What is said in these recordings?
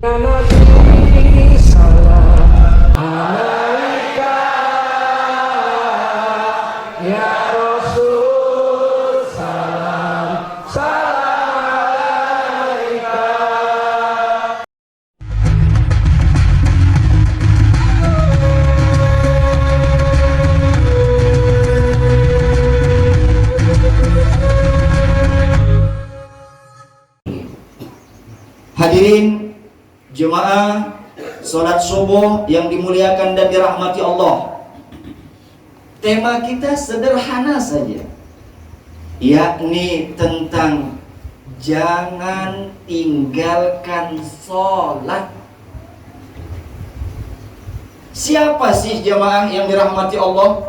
Ya Nabi salam alaika, ya Rasul salam alaika. Hadirin jemaah sholat subuh yang dimuliakan dan dirahmati Allah. Tema kita sederhana saja, yakni tentang jangan tinggalkan sholat. Siapa sih jemaah yang dirahmati Allah?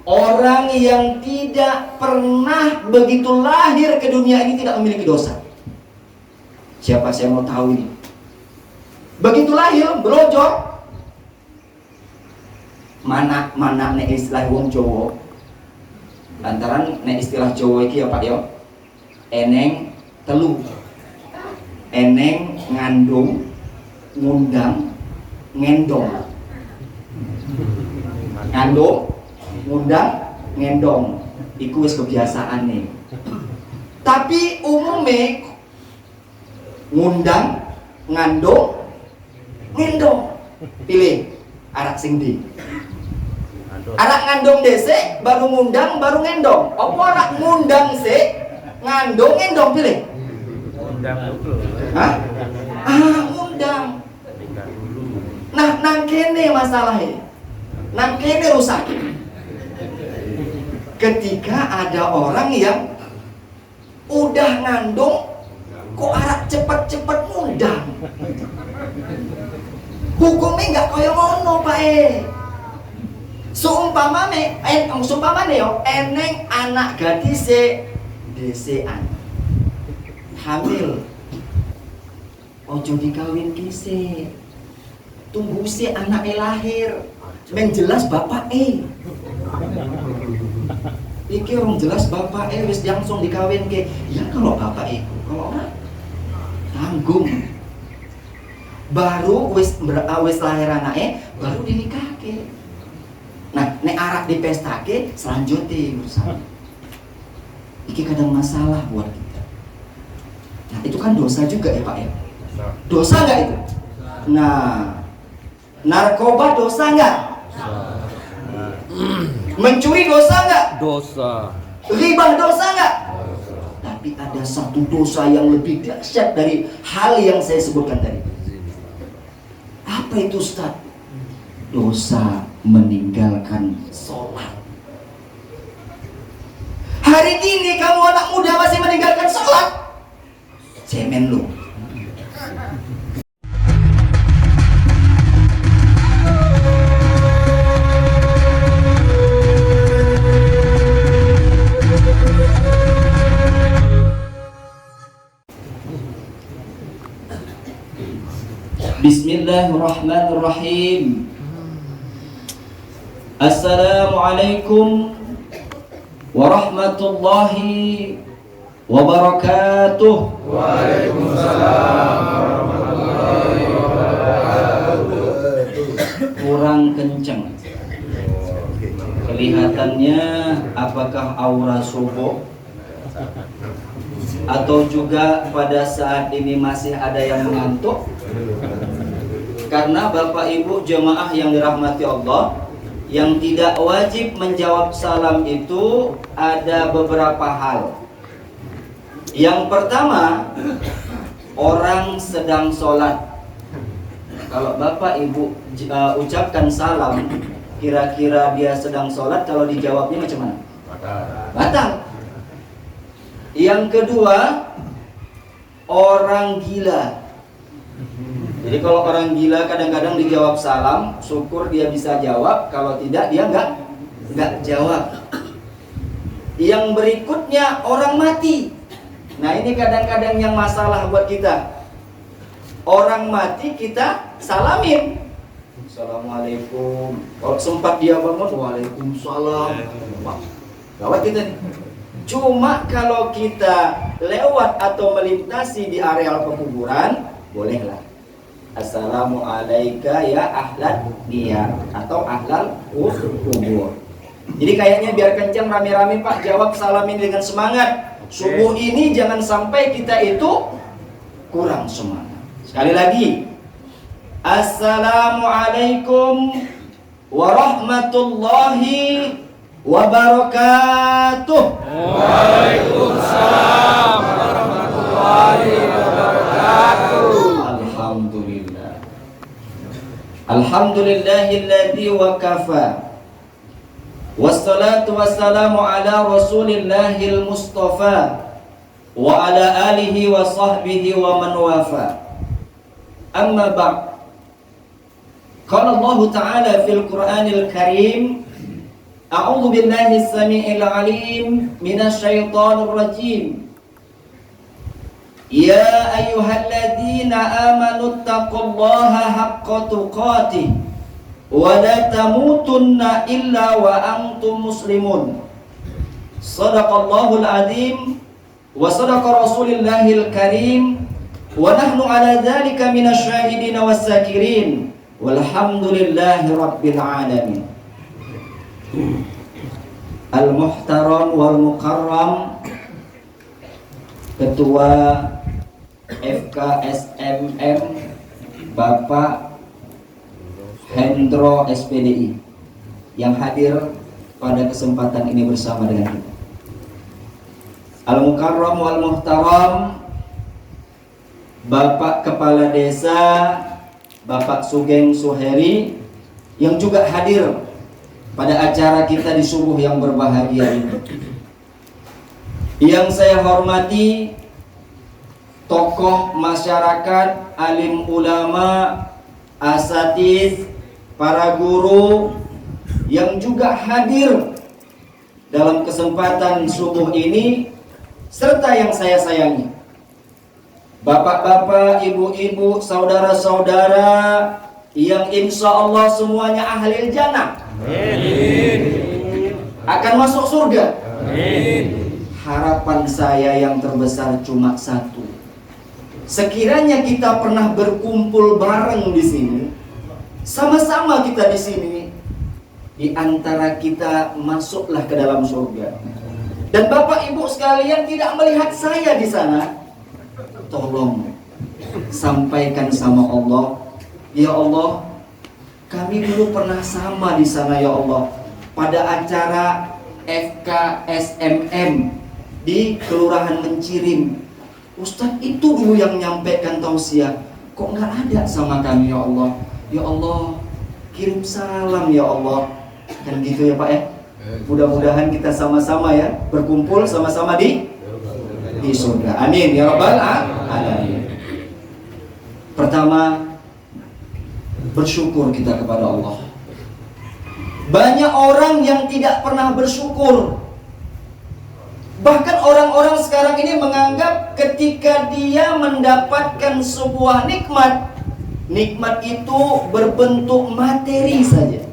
Orang yang tidak pernah begitu lahir ke dunia ini tidak memiliki dosa. Siapa saya mau tahu ini? Begitu lahir belojor. Mana nek istilah wong Jawa. Lantaran nek istilah Jawa iki ya Pak ya. Eneng telu. Eneng ngandung, ngundang, ngendong. Ngandung, ngundang, ngendong. Iku wis kebiasaan nih. Tapi umumnya ngundang, ngandung, ngendong. Pilih arak sing ndi? Arak ngandung dhisik, baru ngundang, baru ngendong. Apa arak ngundang sik, ngandung, ngendong pilih? Ngundang dulu. Hah? Ngundang. Nah, nang kene masalahnya. Nang kene rusak. Ketika ada orang yang udah ngandung kok arah cepet-cepet ngundang. Hukumnya nggak kaya ngono Pak Seumpamane yo eneng anak gadis dhesekan hamil. Ojo dikawin kise. Tunggu si anaknya lahir. Men jelas bapak Iki orang jelas bapak wis langsung dikawin ke. Ya kalau bapak itu, kalau orang tanggung. Baru wis lahir anaknya, baru dinikahke. Nah, nek arak dipestake selanjutnya bersama. Iki kadang masalah buat kita. Nah, itu kan dosa juga ya Pak ya. Dosa nggak itu? Nah, narkoba dosa nggak? Mencuri dosa nggak? Dosa. Ribah dosa nggak? Tapi ada satu dosa yang lebih dahsyat dari hal yang saya sebutkan tadi. Apa itu Ustaz? Dosa meninggalkan sholat. Hari ini kamu anak muda masih meninggalkan sholat, cemen lu. Bismillahirrahmanirrahim. Assalamualaikum warahmatullahi wabarakatuh. Waalaikumsalam warahmatullahi wabarakatuh. Kurang kenceng. Kelihatannya apakah aura subuh atau juga pada saat ini masih ada yang mengantuk? Karena Bapak Ibu jemaah yang dirahmati Allah, yang tidak wajib menjawab salam itu ada beberapa hal. Yang pertama, orang sedang sholat. Kalau Bapak Ibu ucapkan salam, kira-kira dia sedang sholat, kalau dijawabnya macam mana? Batal. Yang kedua, orang gila. Jadi kalau orang gila kadang-kadang dijawab salam, syukur dia bisa jawab, kalau tidak dia nggak jawab. Yang berikutnya orang mati. Nah ini kadang-kadang yang masalah buat kita. Orang mati kita salamin, Assalamualaikum. Kalau sempat dia bangun, Waalaikumsalam. Gawat kita nih. Cuma kalau kita lewat atau melintasi di areal pekuburan, bolehlah. Assalamu alayka ya ahlan diyar atau ahlal kubur. Jadi kayaknya biar kencang rame-rame Pak, jawab salam ini dengan semangat. Subuh ini jangan sampai kita itu kurang semangat. Sekali lagi, Assalamualaikum warahmatullahi wabarakatuh. Waalaikumsalam warahmatullahi wabarakatuh. Alhamdulillah. Alhamdulillahilladzi wa kafa. Wassalatu wassalamu ala rasulillahil mustafa wa ala alihi wa sahbihi wa man wafa. Amma ba'd. Qala Allah Ta'ala fil Qur'anil Karim, A'udzu billahi as-sami'il 'alim minasy syaithanir rajim. Ya ayyuhalladzina amanu taqullaha haqqa tuqatih wa la tamutunna illa wa antum muslimun. Shadaqallahul azim wa sadaqa rasulillahil karim wa nahnu ala dzalika minasy syahidin was-sakirin walhamdulillahi rabbil alamin. Al-muhtaram wal mukarram Ketua FKSMM Bapak Hendro SPDI yang hadir pada kesempatan ini bersama dengan kita. Al-Mukarram wal Muhtaram Bapak Kepala Desa Bapak Sugeng Suheri yang juga hadir pada acara kita di subuh yang berbahagia ini. Yang saya hormati tokoh masyarakat, alim ulama, asatiz, para guru yang juga hadir dalam kesempatan subuh ini, serta yang saya sayangi, bapak-bapak, ibu-ibu, saudara-saudara yang insya Allah semuanya ahli jannah. Amin. Akan masuk surga. Amin. Harapan saya yang terbesar cuma satu. Sekiranya kita pernah berkumpul bareng di sini, sama-sama kita di sini, di antara kita masuklah ke dalam surga. Dan Bapak Ibu sekalian tidak melihat saya di sana, tolong sampaikan sama Allah, ya Allah, kami dulu pernah sama di sana ya Allah, pada acara FKSMM di Kelurahan Mencirim. Ustadz itu dulu yang nyampaikan tausiah, kok nggak ada sama kami ya Allah? Ya Allah, kirim salam ya Allah. Kan gitu ya Pak ya. Mudah-mudahan kita sama-sama ya berkumpul sama-sama di surga. Amin ya rabbal alamin. Pertama, bersyukur kita kepada Allah. Banyak orang yang tidak pernah bersyukur. Bahkan orang-orang sekarang ini menganggap ketika dia mendapatkan sebuah nikmat, nikmat itu berbentuk materi saja.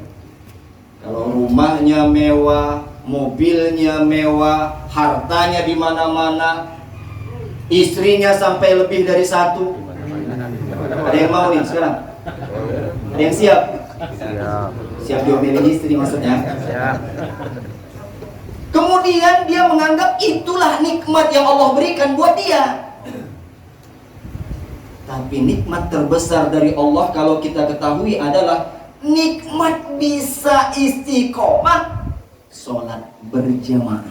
Kalau rumahnya mewah, mobilnya mewah, hartanya di mana-mana, istrinya sampai lebih dari satu. Ada yang mau nih sekarang? Ada yang siap? Siap diomelin istri maksudnya? Siap. Kemudian dia menganggap itulah nikmat yang Allah berikan buat dia. Tapi nikmat terbesar dari Allah kalau kita ketahui adalah nikmat bisa istiqomah sholat berjamaah.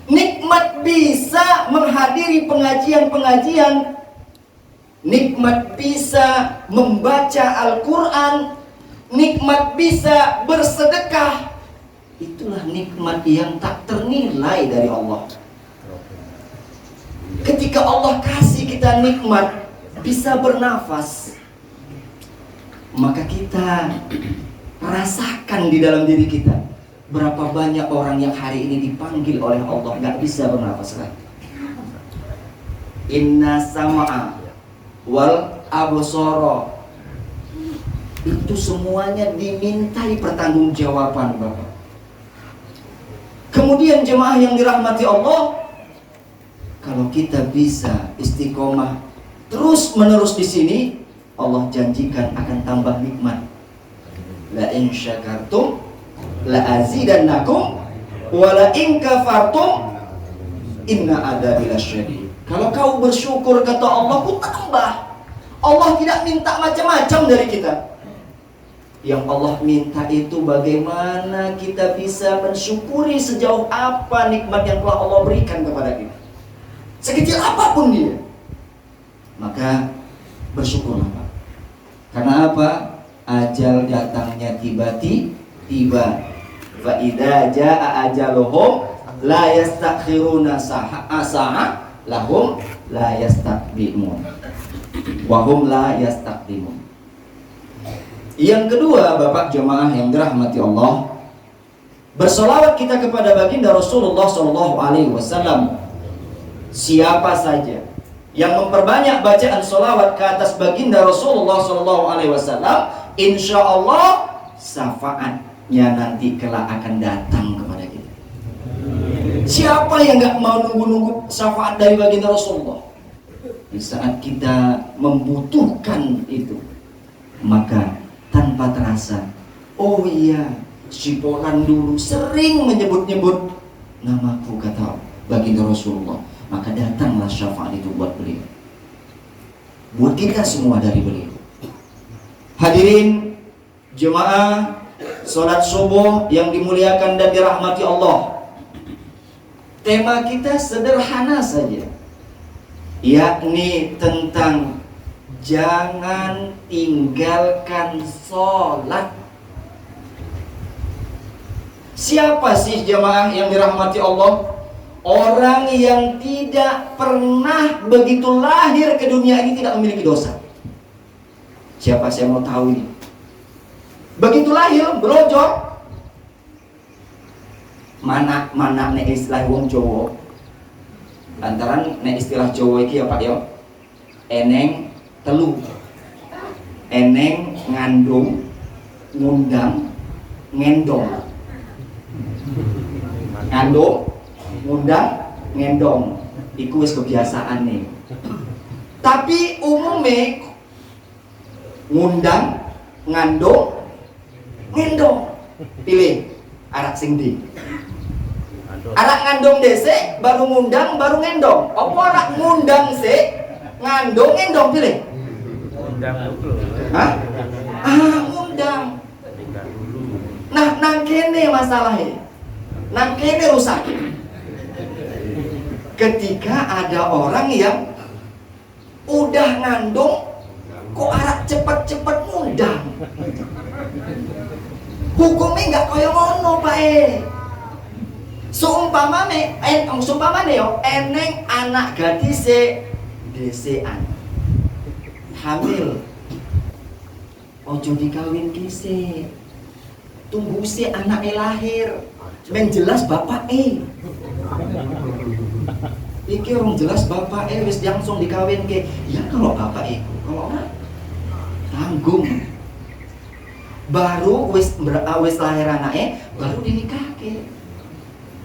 Nikmat bisa menghadiri pengajian-pengajian. Nikmat bisa membaca Al-Quran. Nikmat bisa bersedekah. Itulah nikmat yang tak ternilai dari Allah. Ketika Allah kasih kita nikmat, bisa bernafas, maka kita rasakan di dalam diri kita, berapa banyak orang yang hari ini dipanggil oleh Allah gak bisa bernafas lagi. Inna sama'a wal absara, itu semuanya dimintai pertanggungjawaban Bapak. Kemudian jemaah yang dirahmati Allah, kalau kita bisa istiqomah terus menerus di sini, Allah janjikan akan tambah nikmat. La in syakartum la azidannakum wa la in kafartum inna adzabi lasyadid. Kalau kau bersyukur, kata Allah, ku tambah. Allah tidak minta macam-macam dari kita. Yang Allah minta itu bagaimana kita bisa mensyukuri sejauh apa nikmat yang telah Allah berikan kepada kita. Sekecil apapun dia, maka bersyukurlah Pak. Karena apa? Ajal datangnya tiba-tiba. Fa idza jaa ajaluhum la yastakhiruna sa'a lahum la yastaqdimun wa hum la yastaqdimun. Yang kedua, Bapak jemaah yang dirahmati Allah, bersolawat kita kepada baginda Rasulullah SAW. Siapa saja yang memperbanyak bacaan solawat ke atas baginda Rasulullah SAW, insya Allah syafaatnya nanti kelak akan datang kepada kita. Siapa yang gak mau nunggu-nunggu syafaat dari baginda Rasulullah? Di saat kita membutuhkan itu, maka tanpa terasa, oh iya, si Polan dulu sering menyebut-nyebut namaku, kata baginda Rasulullah. Maka datanglah syafaat itu buat beliau, buat kita semua dari beliau. Hadirin jemaah sholat subuh yang dimuliakan dan dirahmati Allah, tema kita sederhana saja, yakni tentang jangan tinggalkan sholat. Siapa sih jemaah yang dirahmati Allah? Orang yang tidak pernah begitu lahir ke dunia ini tidak memiliki dosa. Siapa, saya mau tahu ini? Begitu lahir brojol. Mana nek istilah wong Jawa. Lantaran nek istilah Jawa iki ya Pak ya. Eneng telu. Eneng ngandung, ngundang, ngendong. Ngandung, ngundang, ngendong, iku wis kebiasaan nih. Tapi umumnya ngundang, ngandung, ngendong, pilih arak sing ndi? Arak ngandung dhisik, baru ngundang, baru ngendong. Apa arak ngundang sik, ngandung, ngendong pilih? Undang dulu. Hah? Ngundang. Nah, nang kene masalahnya. Nang kene rusak. Ketika ada orang yang udah ngandung, kok arah cepet-cepet ngundang. Hukumnya nggak kaya ngono Pak Sumpamane yo eneng anak gadise desean hamil, ojo dikawin kise, tunggu si anaknya lahir, men jelas bapak iki orang jelas bapak wis langsung dikawin ke. Ya kalau bapak itu, kalau enggak tanggung. Baru wis lahir anaknya, baru dinikahke.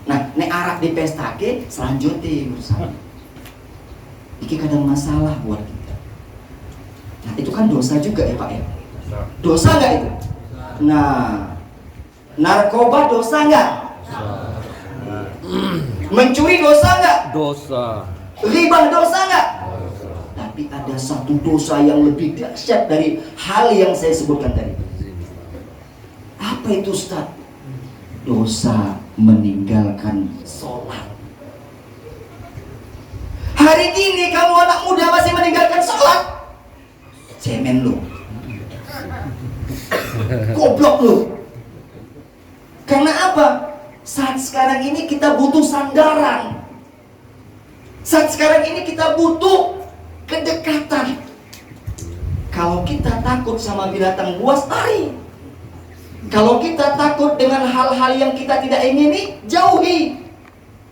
Nah, nek arak dipestake selanjutnya urusan. Iki kadang masalah buat kita. Nah, itu kan dosa juga ya Pak ya. Dosa nggak itu? Nah, narkoba dosa nggak? Mencuri dosa nggak? Dosa. Ribah dosa nggak? Tapi ada satu dosa yang lebih dahsyat dari hal yang saya sebutkan tadi. Apa itu Ustaz? Dosa meninggalkan sholat. Hari ini kamu anak muda masih meninggalkan sholat, cemen lu, goblok lu. Karena apa? Saat sekarang ini kita butuh sandaran. Saat sekarang ini kita butuh kedekatan. Kalau kita takut sama binatang buas, lari. Kalau kita takut dengan hal-hal yang kita tidak ingini, jauhi.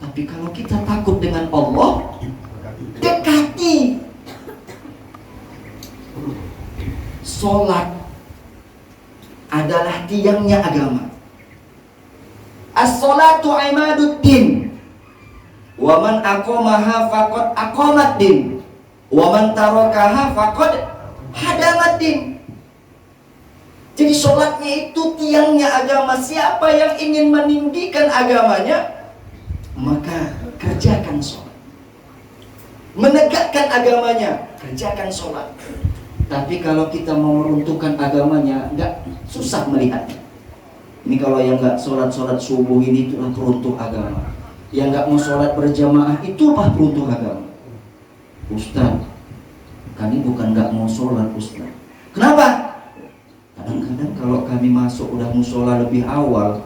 Tapi kalau kita takut dengan Allah, dekati. Sholat adalah tiangnya agama. As-sholatu imaduddin, wa man aqamaha faqad aqamaddin. Wa man tarakaha faqad hadamaddin. Jadi sholatnya itu tiangnya agama. Siapa yang ingin meninggikan agamanya, maka kerjakan sholat. Menegakkan agamanya, kerjakan sholat. Tapi kalau kita mau meruntuhkan agamanya, enggak, susah melihatnya. Ini kalau yang enggak sholat subuh ini, itulah peruntuh agama. Yang enggak mau sholat berjamaah, itulah peruntuh agama. Ustaz, kami bukan enggak mau sholat, Ustaz. Kenapa? Kadang-kadang kalau kami masuk udah musola lebih awal,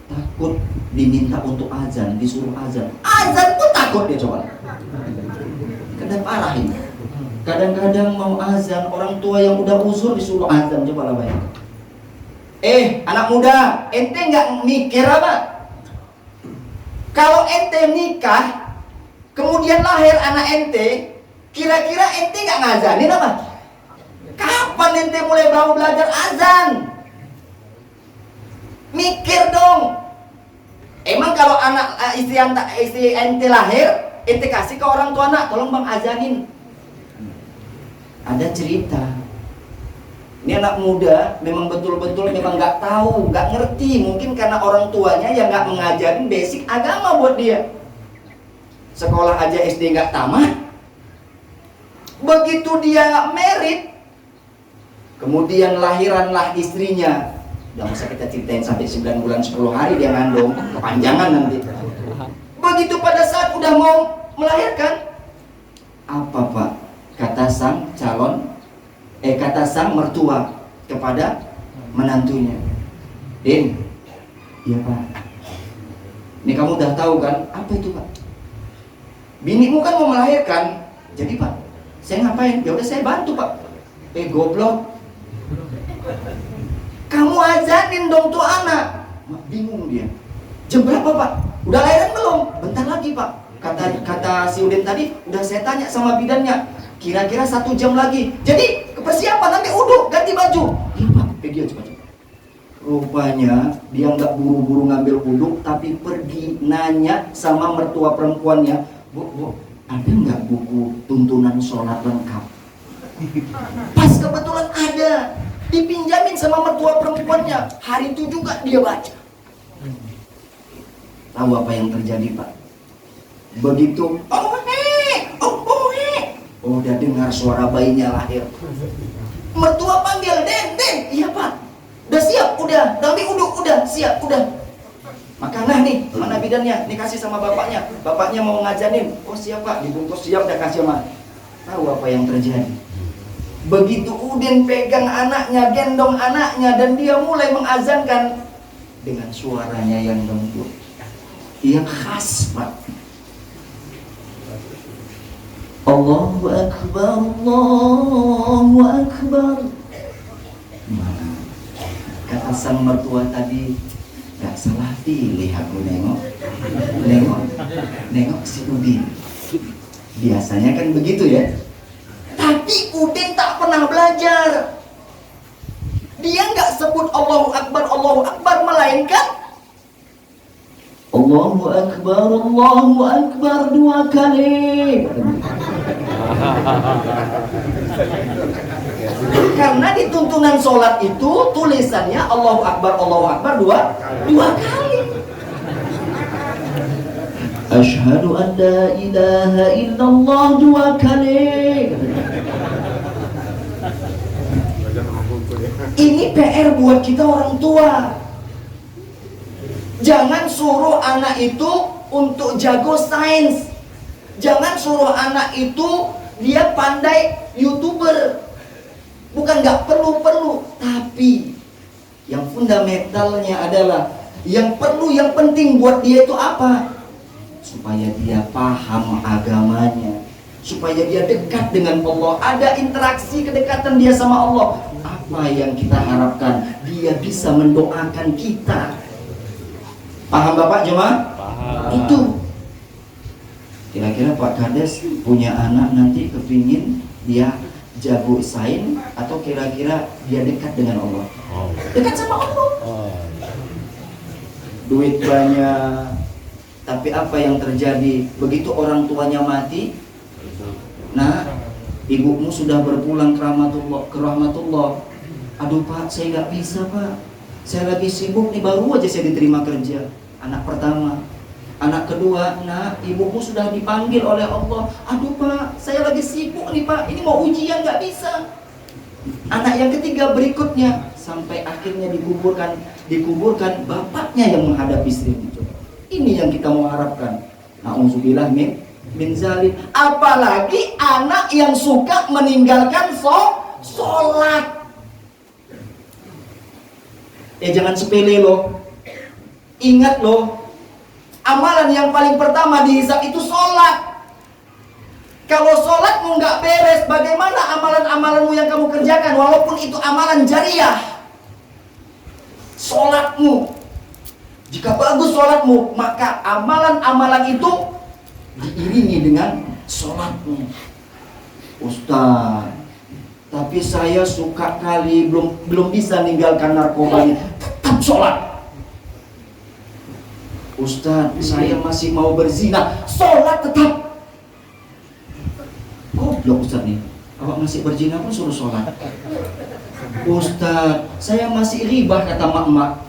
takut diminta untuk azan, disuruh azan. Azan pun takut dia coba. Kadang parah ini. Kadang-kadang mau azan, orang tua yang udah uzur disuruh azan, coba lah bayangkan. Anak muda, ente nggak mikir apa? Kalau ente nikah, kemudian lahir anak ente, kira-kira ente nggak ngazanin apa? Kapan ente mulai mau belajar azan? Mikir dong. Emang kalau anak istri ente lahir, ente kasih ke orang tua anak, tolong bang azanin. Ada cerita. Ini anak muda memang betul-betul memang nggak tahu, nggak ngerti. Mungkin karena orang tuanya yang nggak mengajarin basic agama buat dia. Sekolah aja SD nggak tamat. Begitu dia nggak merit, kemudian lahiranlah istrinya. Udah masa kita ceritain sampai 9 bulan 10 hari dia ngandung, kepanjangan nanti. Begitu pada saat udah mau melahirkan, apa Pak? Kata sang mertua kepada menantunya, Din, iya Pak. Ini kamu udah tahu kan? Apa itu Pak? Binimu kan mau melahirkan, jadi Pak, saya ngapain? Ya udah saya bantu Pak. Goblok. Kamu ajarin dong tuh anak. Bingung dia. Jam berapa Pak? Udah lahiran belum? Bentar lagi Pak. Kata si Udin tadi, udah saya tanya sama bidannya, kira-kira 1 jam lagi. Jadi persiapan nanti uduk, ganti baju. Iya Pak, pergi aja cepat. Rupanya dia nggak buru-buru ngambil uduk, tapi pergi nanya sama mertua perempuannya, Bu, ada nggak buku tuntunan sholat lengkap? Pas kebetulan ada, dipinjamin sama mertua perempuannya. Hari itu juga dia baca. Tahu apa yang terjadi Pak? Begitu, udah dengar suara bayinya lahir. Mertua panggil, Den, iya Pak. Udah siap, udah. Nanti uduk, udah siap, udah. Makanan nih, mana bidannya? Nih kasih sama bapaknya. Bapaknya mau ngajanin. Oh siap Pak, dibungkus siap, udah kasih sama. Tahu apa yang terjadi? Begitu Udin pegang anaknya, gendong anaknya, dan dia mulai mengazankan dengan suaranya yang lembut, yang khas Pak. Allahu Akbar, Allahu Akbar. Kata sang mertua tadi, gak salah pilih aku nengok si Udin. Biasanya kan begitu ya. Tapi Udin tak pernah belajar. Dia gak sebut Allahu Akbar, melainkan Allahu Akbar 2 kali. Karena di tuntunan sholat itu tulisannya Allahu Akbar 2 kali. Asyhadu an la ilaha illallah 2 kali. Ini PR buat kita orang tua. Jangan suruh anak itu untuk jago sains. Jangan suruh anak itu dia pandai YouTuber. Bukan gak perlu, tapi yang fundamentalnya adalah yang perlu, yang penting buat dia itu apa? Supaya dia paham agamanya, supaya dia dekat dengan Allah, ada interaksi kedekatan dia sama Allah. Apa yang kita harapkan? Dia bisa mendoakan kita. Paham Bapak jemaah? Paham. Itu. Kira-kira Pak Kades punya anak nanti kepingin dia jago sains, atau kira-kira dia dekat dengan Allah? Dekat sama Allah. Duit banyak, tapi apa yang terjadi? Begitu orang tuanya mati, nah ibumu sudah berpulang ke rahmatullah. Aduh Pak, saya nggak bisa Pak, saya lagi sibuk nih, baru aja saya diterima kerja. Anak pertama. Anak kedua, nah ibumu sudah dipanggil oleh Allah. Aduh Pak, saya lagi sibuk nih Pak, ini mau ujian nggak bisa. Anak yang ketiga berikutnya, sampai akhirnya dikuburkan bapaknya yang menghadap istrinya. Ini yang kita mau harapkan. Na'udzubillah min zalim. Apalagi anak yang suka meninggalkan sholat. Jangan sepele loh. Ingat loh, amalan yang paling pertama dihisab itu sholat. Kalau sholatmu nggak beres, bagaimana amalan-amalanmu yang kamu kerjakan, walaupun itu amalan jariah? Sholatmu, jika bagus sholatmu, maka amalan-amalan itu diiringi dengan sholatmu. Ustaz, tapi saya suka kali belum bisa ninggalkan narkoba ini. Tetap sholat. Ustaz, saya masih mau berzina. Sholat tetap. Goblok Ustaz nih. Awak masih berzina pun suruh sholat. Ustaz, saya masih ribah kata mak-mak.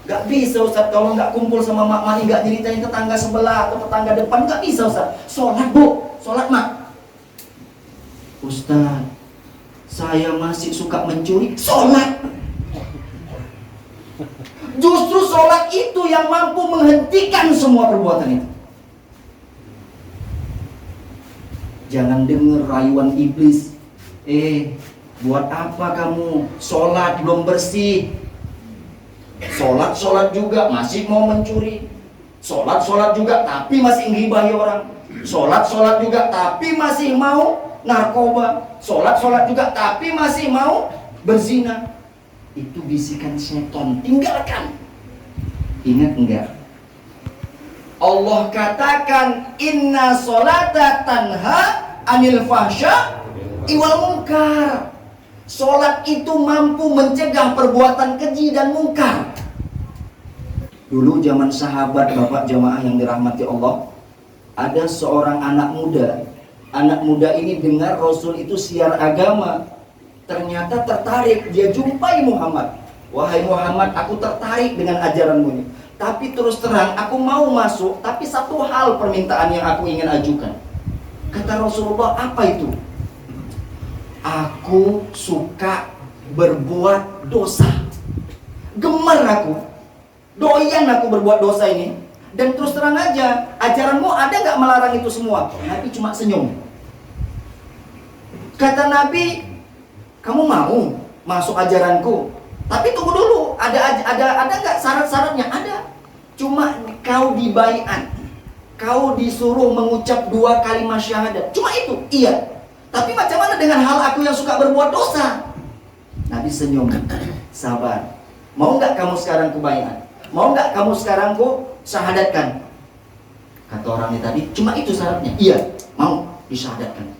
Gak bisa Ustaz, kalau gak kumpul sama mak-mak, gak nyeritain tetangga sebelah atau tetangga depan, gak bisa Ustaz. Sholat Bu, sholat mak. Ustaz, saya masih suka mencuri. Sholat. Justru sholat itu yang mampu menghentikan semua perbuatan itu. Jangan dengar rayuan iblis. Buat apa kamu sholat belum bersih? Sholat juga masih mau mencuri. Sholat juga tapi masih ngibahi orang. Sholat juga tapi masih mau narkoba. Sholat juga tapi masih mau berzina. Itu bisikan setan, tinggalkan. Ingat enggak? Allah katakan inna sholata tanha anil fahsya iwal munkar. Sholat itu mampu mencegah perbuatan keji dan mungkar. Dulu zaman sahabat bapak jamaah yang dirahmati Allah, ada seorang anak muda. Anak muda ini dengar Rasul itu siar agama. Ternyata tertarik, dia jumpai Muhammad. Wahai Muhammad, aku tertarik dengan ajaranmu ini. Tapi terus terang, aku mau masuk, tapi satu hal permintaan yang aku ingin ajukan. Kata Rasulullah, apa itu? Aku suka berbuat dosa. Gemar aku, doyan aku berbuat dosa ini. Dan terus terang aja, ajaranmu ada nggak melarang itu semua? Nabi cuma senyum. Kata Nabi, kamu mau masuk ajaranku? Tapi tunggu dulu, ada nggak syarat-syaratnya? Ada. Cuma kau dibaiat, kau disuruh mengucap 2 kalimat syahadat. Cuma itu, iya. Tapi macam mana dengan hal aku yang suka berbuat dosa? Nabi senyum, sabar. Mau nggak kamu sekarang ku baiat? Mau nggak kamu sekarang ku syahadatkan? Kata orang ini tadi, cuma itu syaratnya. Iya, mau disyahadatkan.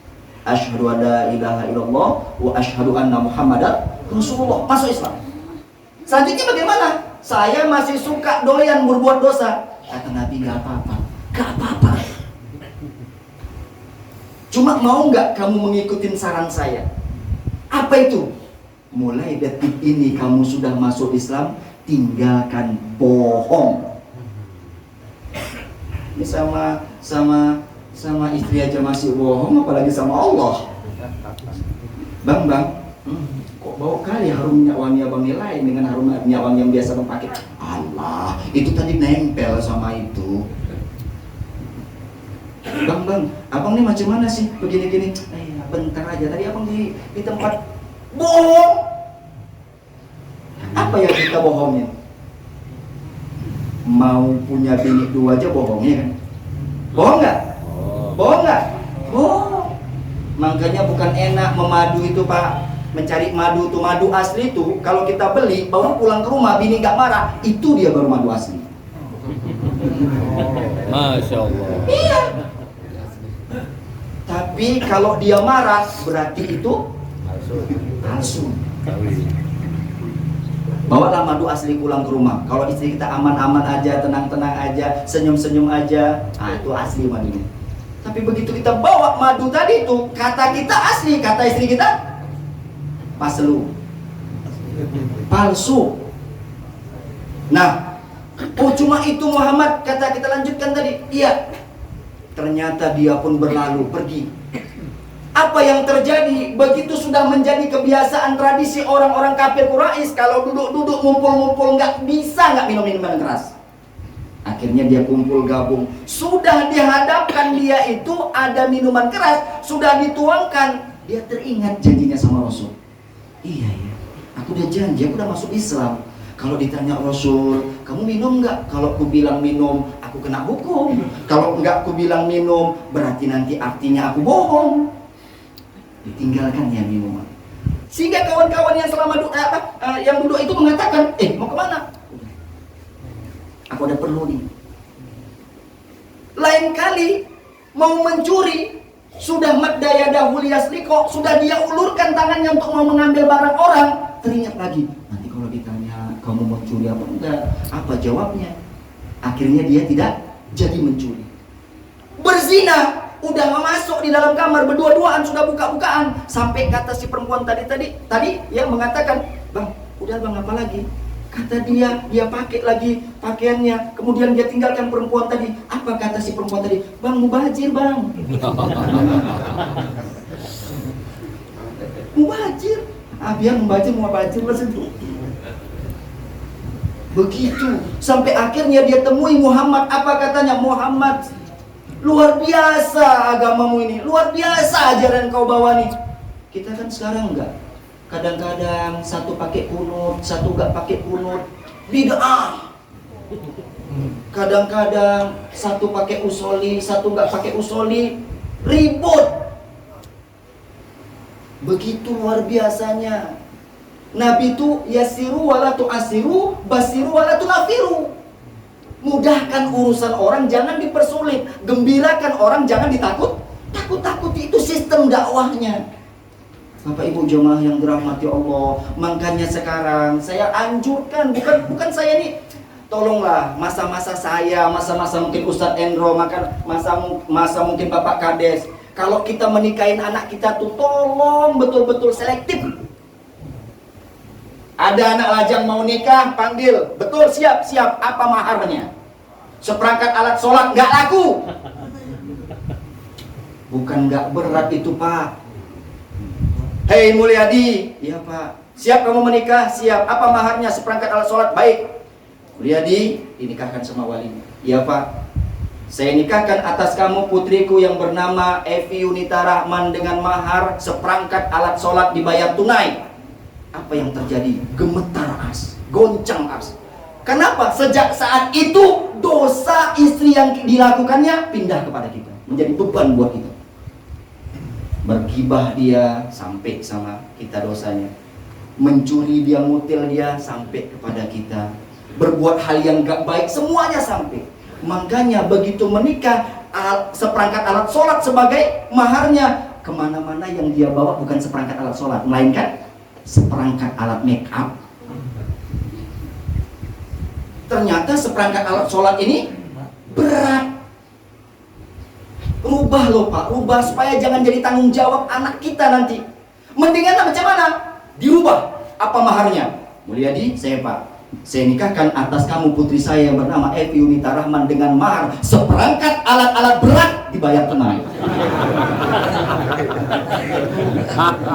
Asyhadu an la ilaha illallah wa asyhadu anna Muhammadar Rasulullah. Masuk Islam. Selanjutnya bagaimana? Saya masih suka doyan berbuat dosa. Kata Nabi, gak apa-apa. Gak apa-apa. Cuma mau nggak kamu mengikuti saran saya? Apa itu? Mulai detik ini kamu sudah masuk Islam, tinggalkan bohong. Ini sama istri aja masih bohong, apalagi sama Allah. Bang, kok bau kali harum minyak wangi abang lain dengan harum minyak wangi yang biasa abang pakai? Allah, itu tadi nempel sama itu. Bang, abang ini macam mana sih begini-gini? Bentar aja, tadi abang di tempat bohong. Apa yang kita bohongin? Mau punya bini 2 aja bohongnya kan? Bohong nggak? Bohong nggak? Bohong. Makanya bukan enak memadu itu Pak. Mencari madu tuh, madu asli tuh kalau kita beli bawa pulang ke rumah bini nggak marah, itu dia baru madu asli. Masya Allah. Iya. Tapi kalau dia marah berarti itu palsu. Bawalah madu asli pulang ke rumah. Kalau istri kita aman-aman aja, tenang-tenang aja, senyum-senyum aja, itu asli madunya. Tapi Tapi begitu kita bawa madu tadi itu, kata kita asli, kata istri kita palsu. Nah, oh cuma itu Muhammad, kata kita lanjutkan tadi. Iya. Ternyata dia pun berlalu, pergi. Apa yang terjadi? Begitu sudah menjadi kebiasaan tradisi orang-orang kafir Quraisy, kalau duduk-duduk ngumpul-ngumpul nggak bisa nggak minum minuman keras. Akhirnya dia kumpul gabung. Sudah dihadapkan dia itu ada minuman keras, sudah dituangkan. Dia teringat janjinya sama Rasul. Iya ya, aku udah janji, aku udah masuk Islam. Kalau ditanya Rasul, kamu minum nggak? Kalau aku bilang minum, aku kena hukum. Kalau nggak aku bilang minum, berarti nanti artinya aku bohong. Ditinggalkan ya minuman. Sehingga kawan-kawan yang selama yang duduk itu mengatakan, mau kemana? Aku ada perlu nih. Lain kali mau mencuri, sudah madaya dahulu yasliko, sudah dia ulurkan tangannya untuk mau mengambil barang orang, teringat lagi. Nanti kalau ditanya kamu mau curi apa enggak, apa jawabnya? Akhirnya dia tidak jadi mencuri. Berzina, udah masuk di dalam kamar berdua-duaan, sudah buka-bukaan, sampai kata si perempuan tadi yang mengatakan, "Bang, udah bang, apa lagi?" Kata dia pakai lagi pakaiannya, kemudian dia tinggalkan perempuan tadi. Apa kata si perempuan tadi? "Bang, mubazir bang." Mubazir. Biar mubazir maksudnya. Begitu. Sampai akhirnya dia temui Muhammad. Apa katanya? "Muhammad, luar biasa agamamu ini. Luar biasa ajaran kau bawa nih." Kita kan sekarang enggak. Kadang-kadang satu pakai kunut, satu enggak pakai kunut. Bid'ah. Kadang-kadang satu pakai usoli, satu enggak pakai usoli. Ribut. Begitu luar biasanya. Nabi itu yasiru wala tu'asiru, basiru wala tunafiru. Mudahkan urusan orang, jangan dipersulit. Gembirakan orang, jangan takut-takuti. Itu sistem dakwahnya. Bapak Ibu jemaah yang dirahmati Allah, makanya sekarang saya anjurkan, bukan saya nih, tolonglah masa-masa saya, masa-masa mungkin Ustadz Endro, masa mungkin Bapak Kades, kalau kita menikahin anak kita tuh tolong betul-betul selektif. Ada anak lajang mau nikah, panggil, betul, siap, apa maharnya? Seperangkat alat sholat nggak laku. Bukan nggak berat itu Pak. Hei Mulyadi, iya Pak. Siap kamu menikah? Siap. Apa maharnya? Seperangkat alat sholat. Baik. Mulyadi, dinikahkan sama wali. Iya Pak. Saya nikahkan atas kamu putriku yang bernama Evi Yunita Rahman dengan mahar seperangkat alat sholat dibayar tunai. Apa yang terjadi? Gemetar as, goncang as. Kenapa? Sejak saat itu dosa istri yang dilakukannya pindah kepada kita, menjadi beban buat kita. Bergibah dia sampai sama kita dosanya. Mencuri dia, mutil dia sampai kepada kita. Berbuat hal yang gak baik semuanya sampai. Makanya begitu menikah, seperangkat alat sholat sebagai maharnya. Kemana-mana yang dia bawa bukan seperangkat alat sholat, melainkan seperangkat alat make up. Ternyata seperangkat alat sholat ini berat. Rubah loh Pak, rubah supaya jangan jadi tanggung jawab anak kita nanti. Mendingan macam mana? Dirubah. Apa maharnya? Mulyadi, saya Pak, saya nikahkan atas kamu putri saya yang bernama Evi Yunita Rahman dengan mahar seperangkat alat-alat berat dibayar tunai.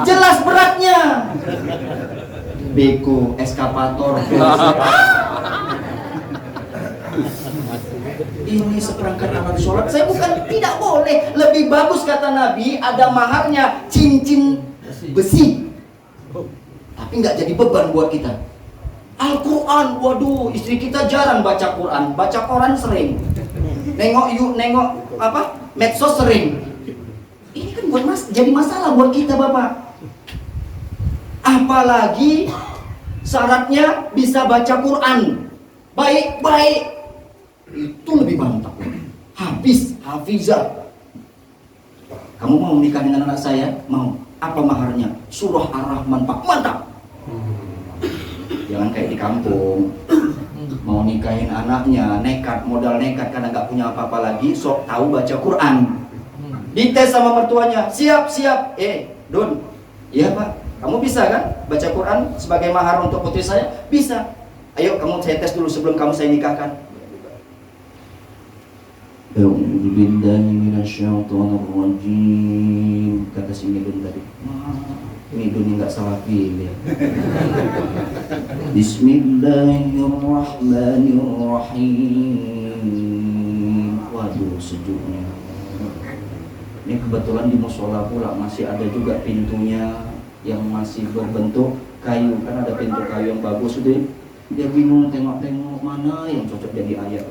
Jelas beratnya. Beko, eskapator, ini seperangkat alat sholat. Saya bukan tidak boleh. Lebih bagus kata Nabi ada maharnya cincin besi, tapi nggak jadi beban buat kita. Al-Quran, waduh, istri kita jarang baca Quran, baca Quran sering. Nengok medsos sering. Ini kan jadi masalah buat kita Bapak. Apalagi syaratnya bisa baca Quran baik-baik. Itu lebih mantap. Hafizah. Kamu mau menikah dengan anak saya? Mau. Apa maharnya? Surah Ar-Rahman Pak. Mantap. Jangan kayak di kampung. Mau nikahin anaknya, modal nekat karena gak punya apa-apa lagi, sok tahu baca Quran. Dites sama mertuanya, siap. Dun, iya Pak, kamu bisa kan baca Quran sebagai mahar untuk putri saya? Bisa. Ayo kamu saya tes dulu sebelum kamu saya nikahkan. A'udzubillahiminasyaitonirrajim, kata si Midun tadi. Midun ini nggak salah pilih. Bismillahirrahmanirrahim. Waduh, sejuknya. Ini kebetulan di musola pula masih ada juga pintunya yang masih berbentuk kayu, kan ada pintu kayu yang bagus itu. Dia bingung tengok-tengok mana yang cocok jadi ayat.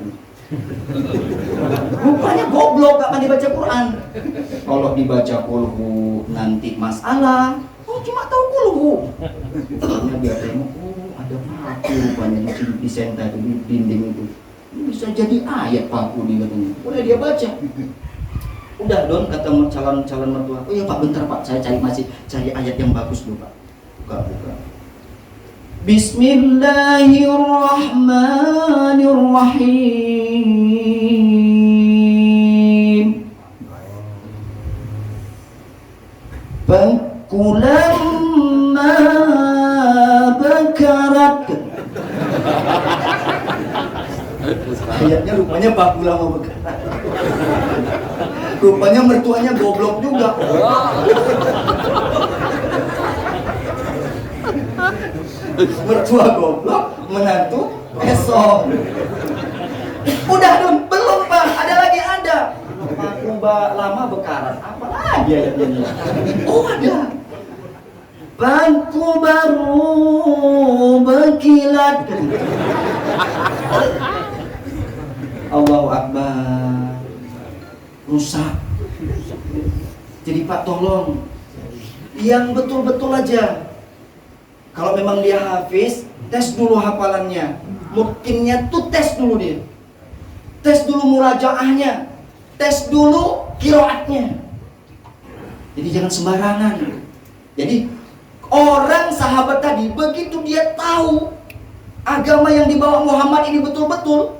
Rupanya goblok, gak akan dibaca Quran. Kalau dibaca kulhu nanti masalah. Oh cuma tahu kulhu. Karena dia tengok, oh ada paku rupanya di senta itu, di dinding itu. Ini bisa jadi ayat paku nih katanya. Udah dia baca. Udah Don, kata calon mertua. Oh iya Pak, bentar Pak, saya cari ayat yang bagus dulu Pak. Buka. Bismillahirrahmanirrahim. Fakulamma bakarat. Ayatnya rupanya bakulamma bakarat. Rupanya mertuanya goblok juga. Mertua goblok, menantu esok. Udah Dun, belum Bang, ada. Aku lama bekarat, apa lagi ayatnya? Oh ada. Bangku baru berkilat. Allahu Akbar. Rusak. Jadi Pak tolong yang betul-betul aja. Kalau memang dia hafiz, tes dulu hafalannya. Mungkinnya tuh tes dulu dia. Tes dulu murajaahnya. Tes dulu qiraatnya. Jadi jangan sembarangan. Jadi orang sahabat tadi begitu dia tahu agama yang dibawa Muhammad ini betul-betul,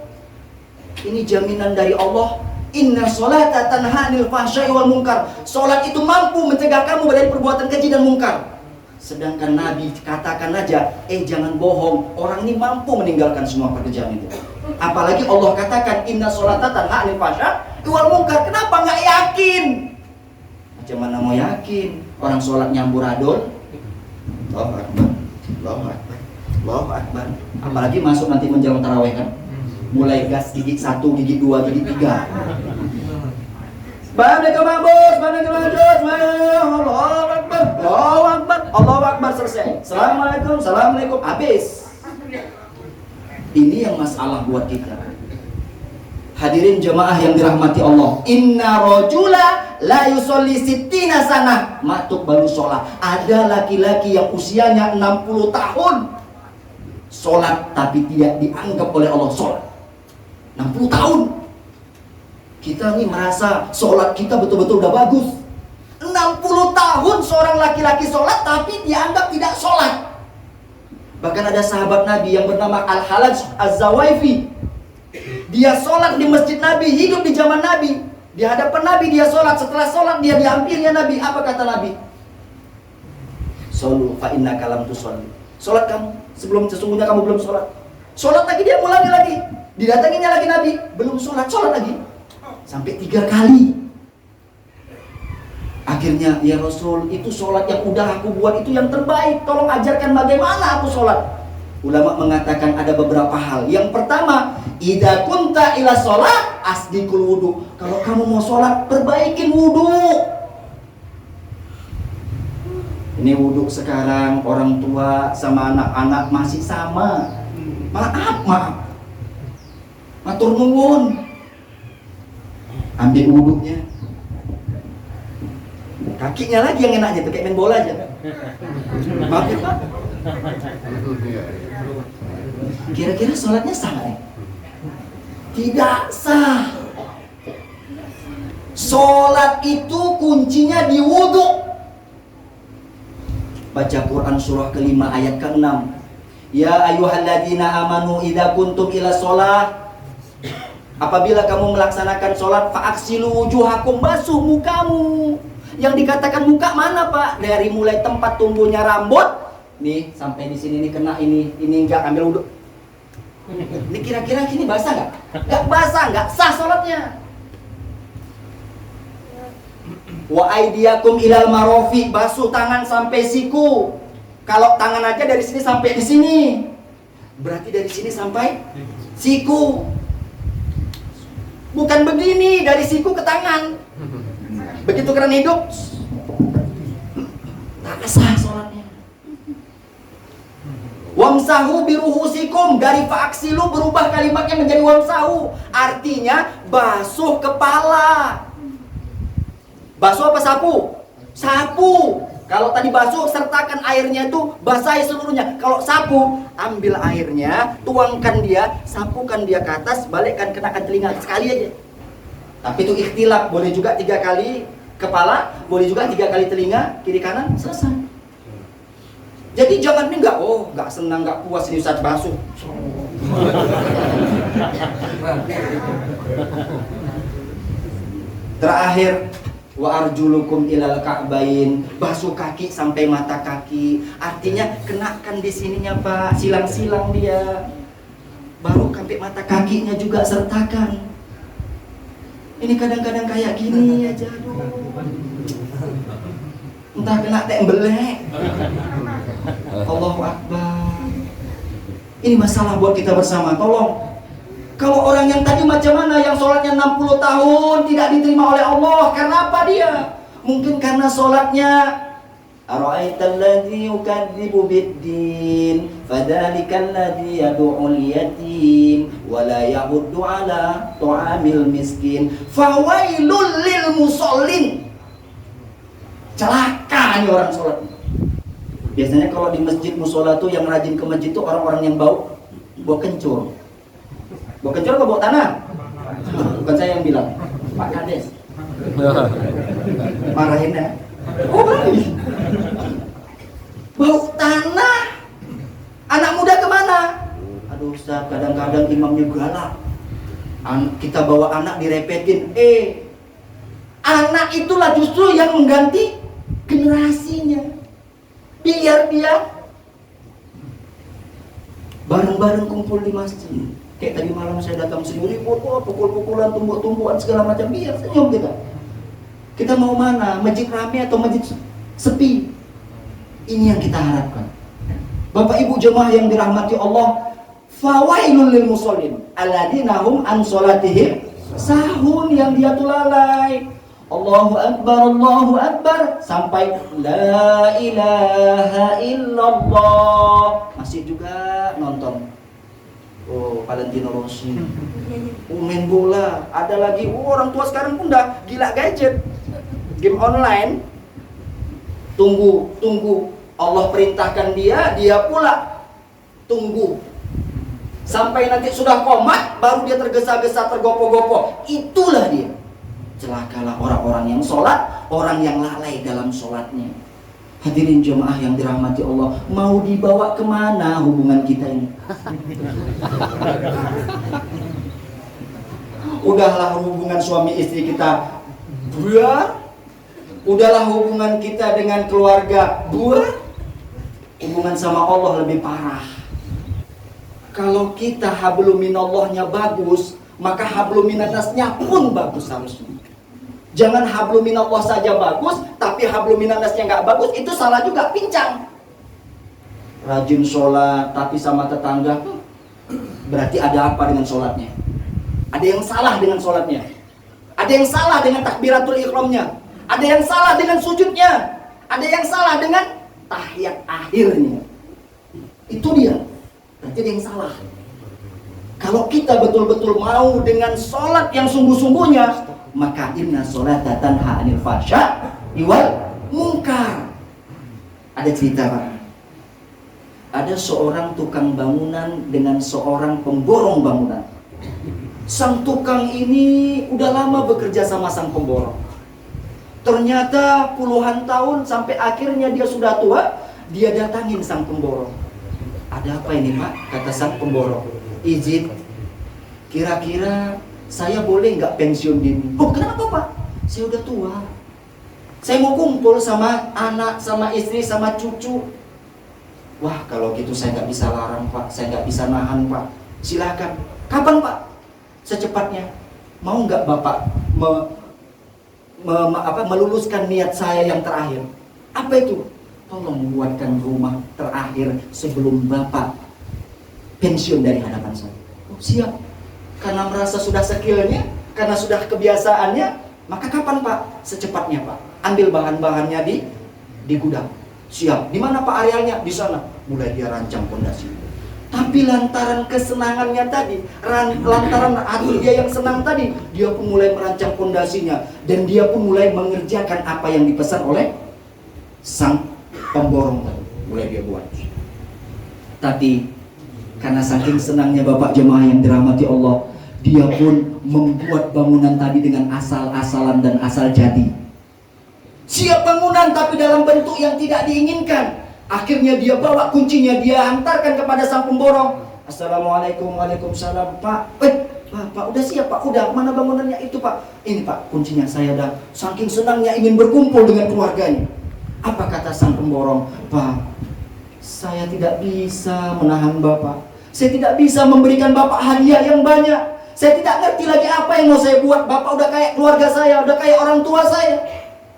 ini jaminan dari Allah. Inna sholata tanha 'anil fahsya'i wal munkar. Salat itu mampu mencegah kamu dari perbuatan keji dan mungkar. Sedangkan Nabi katakan aja, jangan bohong, orang ini mampu meninggalkan semua pekerjaan itu. Apalagi Allah katakan inna sholata tanha 'anil fahsya'i wal munkar. Kenapa nggak yakin? Macam mana mau yakin? Orang sholat nyamburadul. Allahu Akbar, Allahu Akbar, Allahu Akbar. Apalagi masuk nanti menjelang tarawih kan, mulai gas gigi 1, gigi 2, gigi 3. Balik ke mabus, Allahu Akbar, Allahu Akbar, Allahu Akbar, selesai. Assalamualaikum, habis. Ini yang masalah buat kita. Hadirin jemaah yang dirahmati Allah. Inna rajula la yusolli sittina sanah matuk baru sholat. Ada laki-laki yang usianya 60 tahun sholat tapi tidak dianggap oleh Allah sholat. 60 tahun. Kita nih merasa sholat kita betul-betul udah bagus. 60 tahun seorang laki-laki sholat tapi dianggap tidak sholat. Bahkan ada sahabat Nabi yang bernama Al-Halaj Az-Zawaifi. Dia sholat di masjid Nabi, hidup di zaman Nabi. Di hadapan Nabi dia sholat. Setelah sholat dia dihampirinya Nabi. Apa kata Nabi? Sholu fa innaka lam tusolli. Sholat kamu, sesungguhnya kamu belum sholat. Sholat lagi, dia ulangi lagi. Didatanginya lagi Nabi, belum sholat lagi. Sampai 3 kali. Akhirnya, ya Rasul, itu sholat yang udah aku buat itu yang terbaik. Tolong ajarkan bagaimana aku sholat. Ulama mengatakan ada beberapa hal. Yang pertama, idza kunta ila sholat asdiqul wudu. Kalau kamu mau sholat, perbaikin wudu. Ini wudu sekarang orang tua sama anak-anak masih sama. Maaf. Matur nuwun. Ambil wudunya. Kakinya lagi yang enaknya tuh kayak main bola aja. Maaf ya Pak. Kira-kira sholatnya sah nih? Tidak sah. Sholat itu kuncinya di wudu. Baca Quran surah ke-5 ayat ke-6. Ya ayyuhalladzina amanu idza kuntum ila sholah. Apabila kamu melaksanakan sholat, fa'aksilu wujuhakum, basuh mukamu. Yang dikatakan muka mana Pak? Dari mulai tempat tumbuhnya rambut, nih sampai di sini nih kena ini enggak ambil wudhu. Ini kira-kira gini basah nggak? Nggak basah, nggak sah sholatnya. Wa aidiakum ilal marofi, basuh tangan sampai siku. Kalau tangan aja dari sini sampai di sini, berarti dari sini sampai siku. Bukan begini, dari siku ke tangan. Begitu keran hidup, tak sah sholatnya. Wamsahu biruhusikum, dari fa'aksilu berubah kalimatnya menjadi wamsahu. Artinya basuh kepala. Basuh apa sapu? Sapu. Kalau tadi basuh, sertakan airnya itu basahi seluruhnya. Kalau sapu, ambil airnya, tuangkan dia, sapukan dia ke atas, balikkan kenakan telinga sekali aja. Tapi itu ikhtilaf, boleh juga 3 kali kepala, boleh juga 3 kali telinga, kiri kanan, selesai. Jadi jangan nih nggak senang, nggak puas ini Ustaz basuh. Terakhir, wa arjulukum ilal ka'bain, basuh kaki sampai mata kaki. Artinya kenakan di sininya Pak, silang-silang dia. Baru sampai mata kakinya juga sertakan. Ini kadang-kadang kayak gini aja, aduh. Entah kena tembelek. Allahu Akbar. Ini masalah buat kita bersama, tolong. Kalau orang yang tadi macam mana, yang sholatnya 60 tahun tidak diterima oleh Allah, karena apa dia? Mungkin karena sholatnya ara'aital ladzi yukadzibu biddin fadzalikal ladzi yad'ul yatim wa la yahuddu ala ta'amil miskin fawailul lil musallin. Celaka nih orang sholat. Biasanya kalau di masjid musola tuh yang rajin ke masjid tuh orang-orang yang bau kencur. Bau kencur apa bau tanah? Bukan saya yang bilang, Pak Kades. Marahin ya. Oh baik. Bau tanah. Anak muda kemana? Aduh Ustaz, kadang-kadang imamnya galak. Kita bawa anak direpetin. Anak itulah justru yang mengganti generasinya. Biar dia bareng-bareng kumpul di masjid. Kayak tadi malam saya datang sendiri, pukul-pukulan, tumbuk-tumbukan segala macam, biar senyum kita. Kita mau mana? Masjid ramai atau masjid sepi? Ini yang kita harapkan. Bapak Ibu jemaah yang dirahmati Allah, fawailul lil musallin alladzina hum an sholatihim sahun, yang dia tuh lalai. Allahu Akbar sampai la ilaha illallah masih juga nonton. Oh, Valentino Rossi. Main bola. Ada lagi orang tua sekarang pun udah gila gadget. Game online. Tunggu. Allah perintahkan dia pula tunggu. Sampai nanti sudah komat, baru dia tergesa-gesa, tergopoh-gopoh. Itulah dia. Celakalah orang-orang yang sholat, orang yang lalai dalam sholatnya. Hadirin jemaah yang dirahmati Allah, mau dibawa kemana hubungan kita ini? Udahlah hubungan suami istri kita buar, udahlah hubungan kita dengan keluarga buar, hubungan sama Allah lebih parah. Kalau kita hablum minallahnya bagus, maka hablum minannasnya pun bagus harusnya. Jangan hablum minallah saja bagus, tapi hablum minannasnya nggak bagus, itu salah juga, pincang. Rajin sholat, tapi sama tetangga, berarti ada apa dengan sholatnya? Ada yang salah dengan sholatnya. Ada yang salah dengan takbiratul ihramnya. Ada yang salah dengan sujudnya. Ada yang salah dengan tahiyat akhirnya. Itu dia. Berarti ada yang salah. Kalau kita betul-betul mau dengan sholat yang sungguh-sungguhnya, maka inna sholata tanha 'anil fahsya wal munkar. Ada cerita Pak. Ada seorang tukang bangunan dengan seorang pemborong bangunan. Sang tukang ini udah lama bekerja sama sang pemborong. Ternyata puluhan tahun sampai akhirnya dia sudah tua, dia datangin sang pemborong. Ada apa ini Pak? Kata sang pemborong. Izin, kira-kira saya boleh nggak pensiun dini? Oh, kenapa Pak? Saya udah tua. Saya mau kumpul sama anak, sama istri, sama cucu. Wah, kalau gitu saya nggak bisa larang Pak, saya nggak bisa nahan Pak. Silakan. Kapan Pak? Secepatnya. Mau nggak Bapak meluluskan niat saya yang terakhir? Apa itu? Tolong buatkan rumah terakhir sebelum Bapak pensiun dari hadapan saya. Oh, siap. Karena merasa sudah skillnya, karena sudah kebiasaannya, maka kapan Pak? Secepatnya Pak. Ambil bahan-bahannya di gudang. Siap. Di mana Pak arealnya? Di sana. Mulai dia rancang pondasi. Tapi lantaran kesenangannya tadi, lantaran hati dia yang senang tadi, dia pun mulai merancang pondasinya, dan dia pun mulai mengerjakan apa yang dipesan oleh sang pemborong tadi. Mulai dia buat. Tapi karena saking senangnya Bapak jemaah yang dirahmati Allah, dia pun membuat bangunan tadi dengan asal-asalan dan asal jadi. Siap bangunan tapi dalam bentuk yang tidak diinginkan. Akhirnya dia bawa kuncinya, dia hantarkan kepada sang pemborong. Assalamualaikum, waalaikumsalam. Pak, Pak, udah siap Pak, udah. Mana bangunannya itu Pak? Ini Pak, kuncinya. Saya udah saking senangnya ingin berkumpul dengan keluarganya. Apa kata sang pemborong? Pak, saya tidak bisa menahan Bapak. Saya tidak bisa memberikan Bapak hadiah yang banyak. Saya tidak ngerti lagi apa yang mau saya buat. Bapak udah kayak keluarga saya, udah kayak orang tua saya.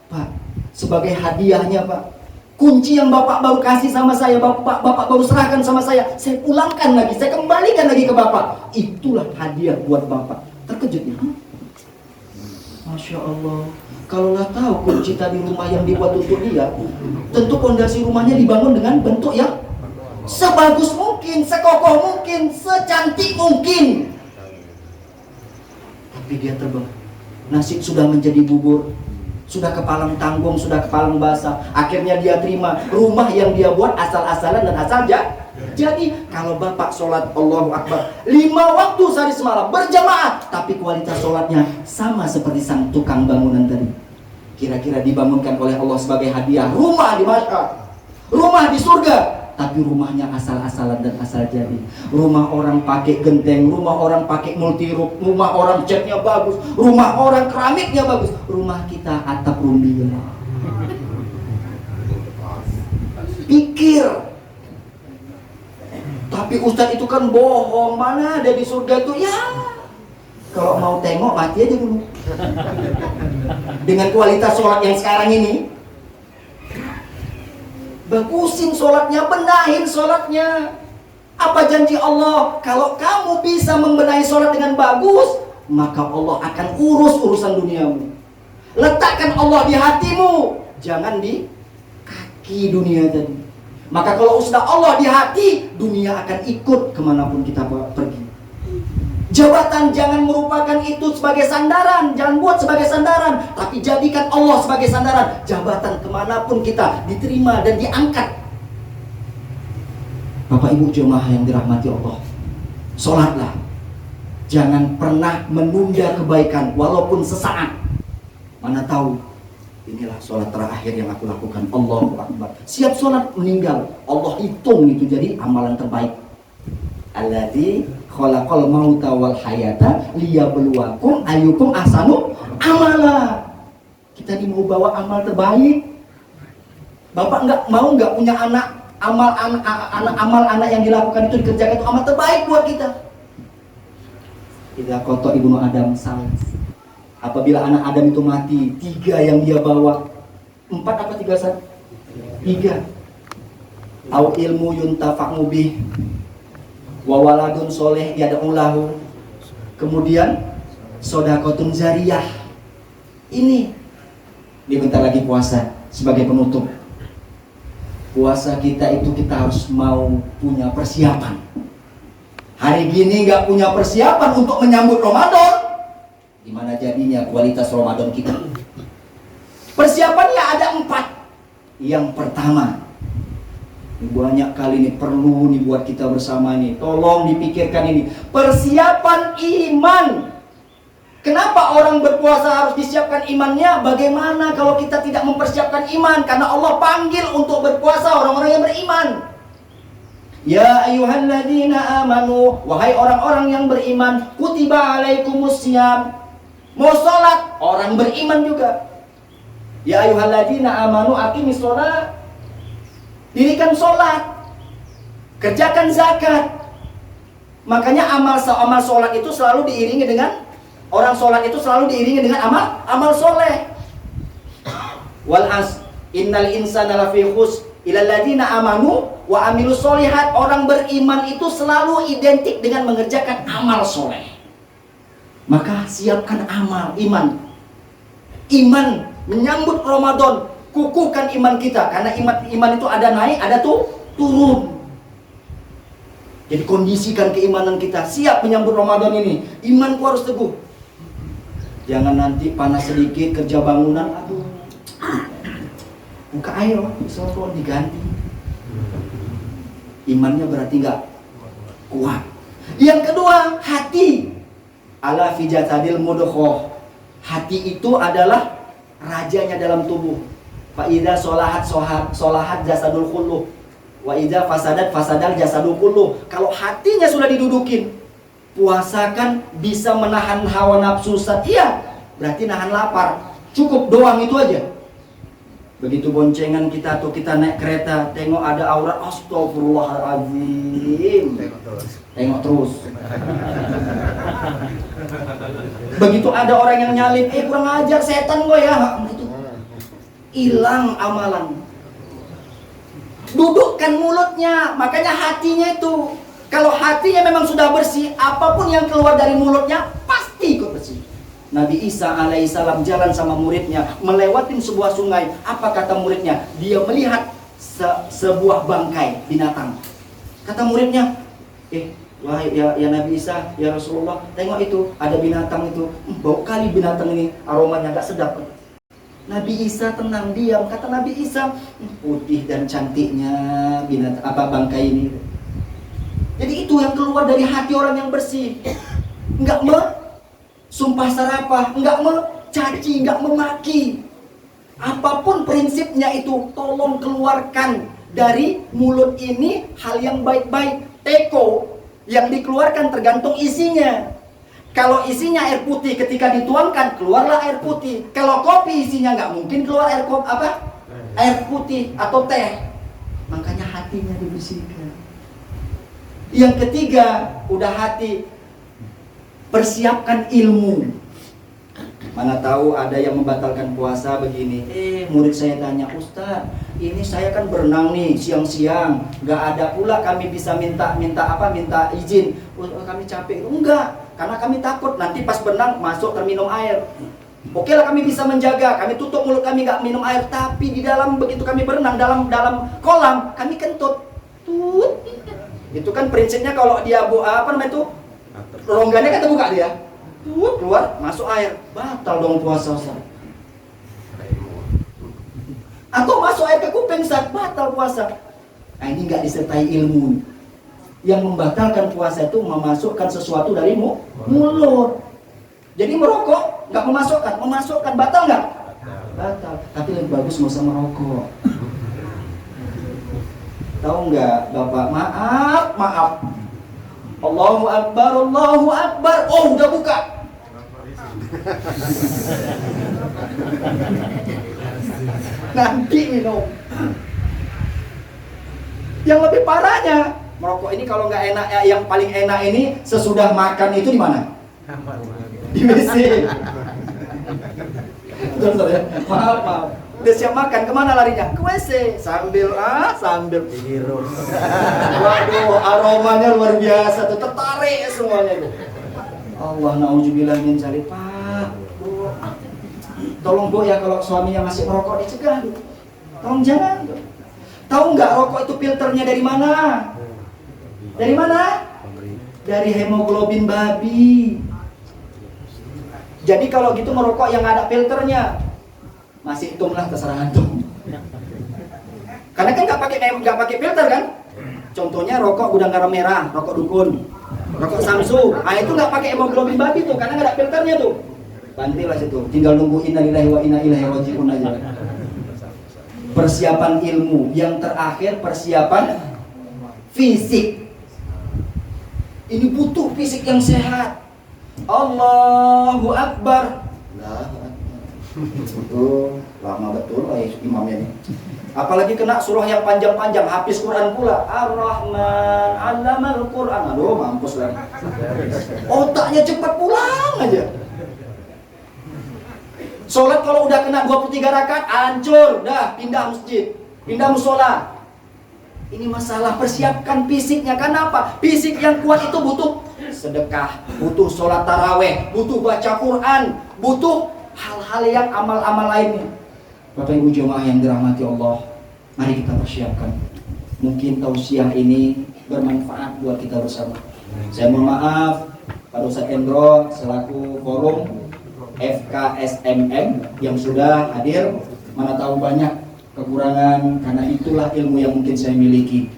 Pak, sebagai hadiahnya Pak, kunci yang Bapak baru kasih sama saya, Bapak baru serahkan sama saya pulangkan lagi, saya kembalikan lagi ke Bapak. Itulah hadiah buat Bapak. Terkejutnya, Masya Allah. Kalau nggak tahu kunci tadi rumah yang dibuat untuk dia, tentu fondasi rumahnya dibangun dengan bentuk yang sebagus mungkin, sekokoh mungkin, secantik mungkin. Tapi dia terbang. Nasib sudah menjadi bubur, sudah kepalang tanggung, sudah kepalang basah. Akhirnya dia terima rumah yang dia buat asal-asalan dan asal jadi. Kalau Bapak sholat Allahu Akbar 5 waktu sehari semalam berjamaah, tapi kualitas sholatnya sama seperti sang tukang bangunan tadi, kira-kira dibangunkan oleh Allah sebagai hadiah rumah di masyarakat, rumah di surga, tapi rumahnya asal-asalan dan asal jadi. Rumah orang pakai genteng, rumah orang pakai multi roof, rumah orang catnya bagus, rumah orang keramiknya bagus, rumah kita atap rumbia. Pikir. Tapi Ustadz itu kan bohong, mana ada di surga itu? Ya, kalau mau tengok mati aja dulu. Dengan kualitas sholat yang sekarang ini, bagusin sholatnya, benahin sholatnya. Apa janji Allah? Kalau kamu bisa membenahi sholat dengan bagus, maka Allah akan urus urusan duniamu. Letakkan Allah di hatimu, jangan di kaki dunia tadi. Maka kalau sudah Allah di hati, dunia akan ikut kemanapun kita pergi. Jabatan jangan merupakan itu sebagai sandaran, jangan buat sebagai sandaran, tapi jadikan Allah sebagai sandaran. Jabatan kemanapun kita diterima dan diangkat. Bapak Ibu jemaah yang dirahmati Allah, sholatlah. Jangan pernah menunda kebaikan walaupun sesaat. Mana tahu inilah sholat terakhir yang aku lakukan, Allahu Akbar. Siap sholat meninggal, Allah hitung itu jadi amalan terbaik. Alladzi khalaqal mauta wal hayata liyabluwakum ayyukum ahsanu amala. Kita mau bawa amal terbaik. Bapak nggak punya anak, amal anak yang dilakukan itu dikerjakan itu amal terbaik buat kita. Idza qata ibnu Adam salas. Apabila anak Adam itu mati, 3 yang dia bawa. 4 apa 3 San? 3. Au ilmu yuntafa'u bih wa waladun soleh yad'u lahu. Kemudian shadaqatun jariyah. Ini bentar lagi puasa sebagai penutup. Puasa kita itu kita harus mau punya persiapan. Hari gini nggak punya persiapan untuk menyambut Ramadan, gimana jadinya kualitas Ramadan kita? Persiapannya ada 4. Yang pertama, banyak kali ini perlu nih buat kita bersama nih, tolong dipikirkan ini, persiapan iman. Kenapa orang berpuasa harus disiapkan imannya? Bagaimana kalau kita tidak mempersiapkan iman? Karena Allah panggil untuk berpuasa orang-orang yang beriman. Ya ayyuhalladzina amanu, wahai orang-orang yang beriman, kutiba alaikumusiyam. Mau sholat, orang beriman juga. Ya ayyuhalladzina amanu aqimis sholat. Dirikan sholat, kerjakan zakat. Makanya amal sholat itu selalu diiringi dengan orang sholat itu selalu diiringi dengan amal soleh. Wal as innal insana lafi khusr illal ladzina amanu wa amilus sholihat. Orang beriman itu selalu identik dengan mengerjakan amal soleh. Maka siapkan iman menyambut Ramadan. Kukuhkan iman kita, karena iman itu ada naik, ada turun. Jadi kondisikan keimanan kita, siap menyambut Ramadan ini. Imanku harus teguh. Jangan nanti panas sedikit kerja bangunan, aduh, buka air, soal diganti. Imannya berarti nggak kuat. Yang kedua, hati. Ala fi jasadil mudghah. Hati itu adalah rajanya dalam tubuh. Fa idza solahat jasadul kulluh. Wa idza fasadal jasadul kulluh. Kalau hatinya sudah didudukin, puasa kan bisa menahan hawa nafsu. Iya, berarti nahan lapar. Cukup doang itu aja. Begitu boncengan kita tuh, kita naik kereta, tengok ada aurat, astagfirullahaladzim. Tengok terus. Begitu ada orang yang nyalip, kurang ajar, setan gue ya. Itu hilang amalan. Dudukkan mulutnya, makanya hatinya itu. Kalau hatinya memang sudah bersih, apapun yang keluar dari mulutnya pasti ikut bersih. Nabi Isa alaihissalam jalan sama muridnya, melewatin sebuah sungai. Apa kata muridnya? Dia melihat sebuah bangkai binatang. Kata muridnya, wahai ya Nabi Isa, ya Rasulullah, tengok itu, ada binatang itu. Bau kali binatang ini, aromanya gak sedap. Nabi Isa tenang, diam. Kata Nabi Isa, putih dan cantiknya bangkai ini. Jadi itu yang keluar dari hati orang yang bersih. Enggak sumpah serapah, enggak mencaci, enggak memaki. Apapun prinsipnya itu, tolong keluarkan dari mulut ini hal yang baik-baik. Teko yang dikeluarkan tergantung isinya. Kalau isinya air putih, ketika dituangkan keluarlah air putih. Kalau kopi isinya nggak mungkin keluar air putih atau teh. Makanya hatinya dibersihkan. Yang ketiga, udah hati, persiapkan ilmu. Mana tahu ada yang membatalkan puasa begini. Murid saya tanya, Ustaz, ini saya kan berenang nih siang-siang, nggak ada pula kami bisa minta izin. Kami capek. Enggak, karena kami takut nanti pas berenang masuk terminum air. Oke lah, kami bisa menjaga, kami tutup mulut kami nggak minum air. Tapi di dalam, begitu kami berenang dalam kolam, kami kentut. Itu kan prinsipnya kalau dia rongganya kan terbuka dia. Keluar, masuk air, batal dong puasa. Atau masuk air ke kuping, batal puasa. Nah, ini nggak disertai ilmu. Yang membatalkan puasa itu memasukkan sesuatu dari mulut. Jadi merokok nggak memasukkan, batal nggak? Batal. Tapi lebih bagus nggak usah merokok. Tahu nggak, Bapak? Maaf. Allahu Akbar. Oh, udah buka. Nanti minum. Yang lebih parahnya, merokok ini kalau nggak enak, yang paling enak ini sesudah makan itu di mana? Di WC. Maaf. Udah siap makan, kemana larinya? Ke WC. Sambil hirup. Waduh, aromanya luar biasa tuh, tertarik semuanya itu. Allah, na'udzubillah min dzalik. Pak, Bu, tolong Bu ya, kalau suaminya masih merokok dicegah. Tolong jangan. Tahu nggak rokok itu filternya dari mana? Dari mana? Dari hemoglobin babi. Jadi kalau gitu merokok yang ada filternya, masih hitunglah, terserah antum. Karena kan nggak pakai filter kan? Contohnya rokok gudang garam merah, rokok dukun, rokok Samsu. Nah itu nggak pakai hemoglobin babi tuh, karena nggak ada filternya tuh. Bantilah situ, tinggal nunggu innalillahi wa inna ilaihi raji'un aja. Persiapan ilmu. Yang terakhir persiapan fisik. Ini butuh fisik yang sehat. Allahu Akbar. Betul, lama betul imamnya nih. Apalagi kena surah yang panjang-panjang, habis Quran pula. Ar-Rahman 'allamal Quran. Aduh, mampus lagi. Otaknya cepat pulang aja. Sholat kalau udah kena 23 rakaat, hancur, dah pindah masjid, pindah musola. Ini masalah, persiapkan fisiknya. Kenapa? Fisik yang kuat itu butuh sedekah, butuh sholat taraweh, butuh baca Quran, butuh hal-hal yang amal-amal lainnya. Bapak Ibu jemaah yang dirahmati Allah, mari kita persiapkan. Mungkin tausiah ini bermanfaat buat kita bersama. Saya mohon maaf Pak Ustadz Endro selaku forum FKSMM yang sudah hadir, mana tahu banyak kekurangan, karena itulah ilmu yang mungkin saya miliki.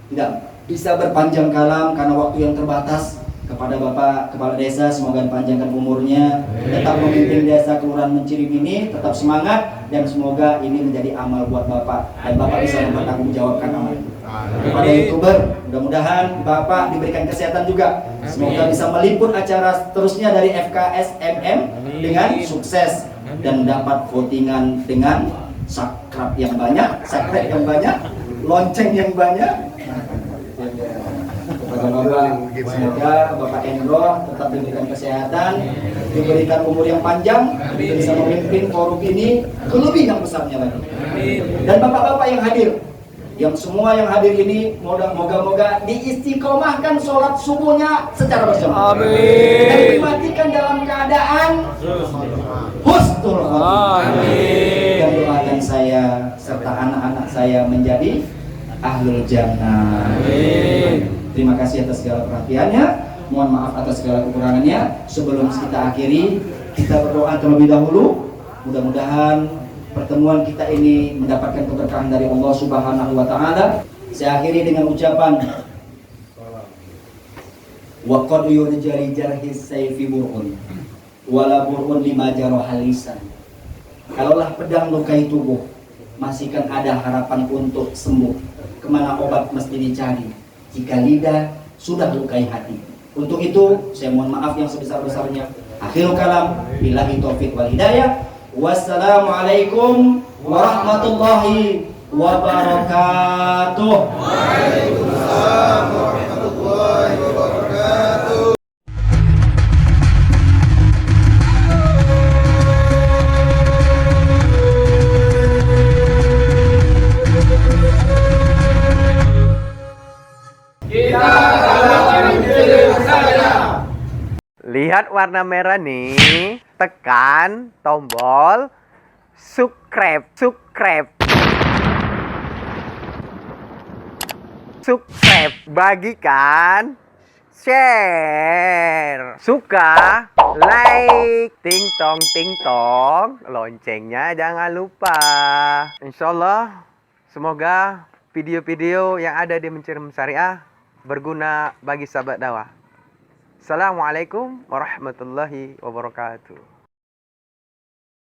Tidak bisa berpanjang kalam karena waktu yang terbatas. Kepada Bapak Kepala Desa, semoga panjangkan umurnya, tetap memimpin desa Kelurahan Mencirim ini, tetap semangat, dan semoga ini menjadi amal buat Bapak, dan Bapak bisa mempertanggungjawabkan amal itu. Kepada YouTuber, mudah-mudahan Bapak diberikan kesehatan juga, semoga bisa meliput acara terusnya dari FKSMM dengan sukses, dan dapat votingan dengan subscribe yang banyak, lonceng yang banyak. Semoga Bapak Endro tetap diberikan kesehatan, diberikan umur yang panjang, bisa memimpin forum ini ke lebih yang besarnya lagi. Dan bapak-bapak yang hadir, yang semua yang hadir ini, moga-moga diistiqomahkan sholat subuhnya secara berjamaah. Amin. Dan dimatikan dalam keadaan husnul khotimah. Dan doakan saya serta anak-anak saya menjadi ahlul jannah. Amin. Terima kasih atas segala perhatiannya. Mohon maaf atas segala kekurangannya. Sebelum kita akhiri, kita berdoa terlebih dahulu. Mudah-mudahan pertemuan kita ini mendapatkan keberkahan dari Allah Subhanahu wa taala. Saya akhiri dengan ucapan wa qad yurjari jarhis sayfi burun wala burun lima jarahal lisan. Kalaulah pedang lukai tubuh, masih kan ada harapan untuk sembuh. Kemana obat mesti dicari jika lidah sudah lukai hati? Untuk itu saya mohon maaf yang sebesar-besarnya. Akhirul kalam, billahi taufik wal hidayah. Wassalamualaikum warahmatullahi wabarakatuh. Waalaikumsalam warahmatullahi wabarakatuh. Lihat warna merah nih, tekan tombol subscribe. Bagikan, share, suka, like, ting tong, loncengnya jangan lupa. Insyaallah, semoga video-video yang ada di Mencirim Syariah berguna bagi sahabat dakwah. Assalamualaikum warahmatullahi wabarakatuh.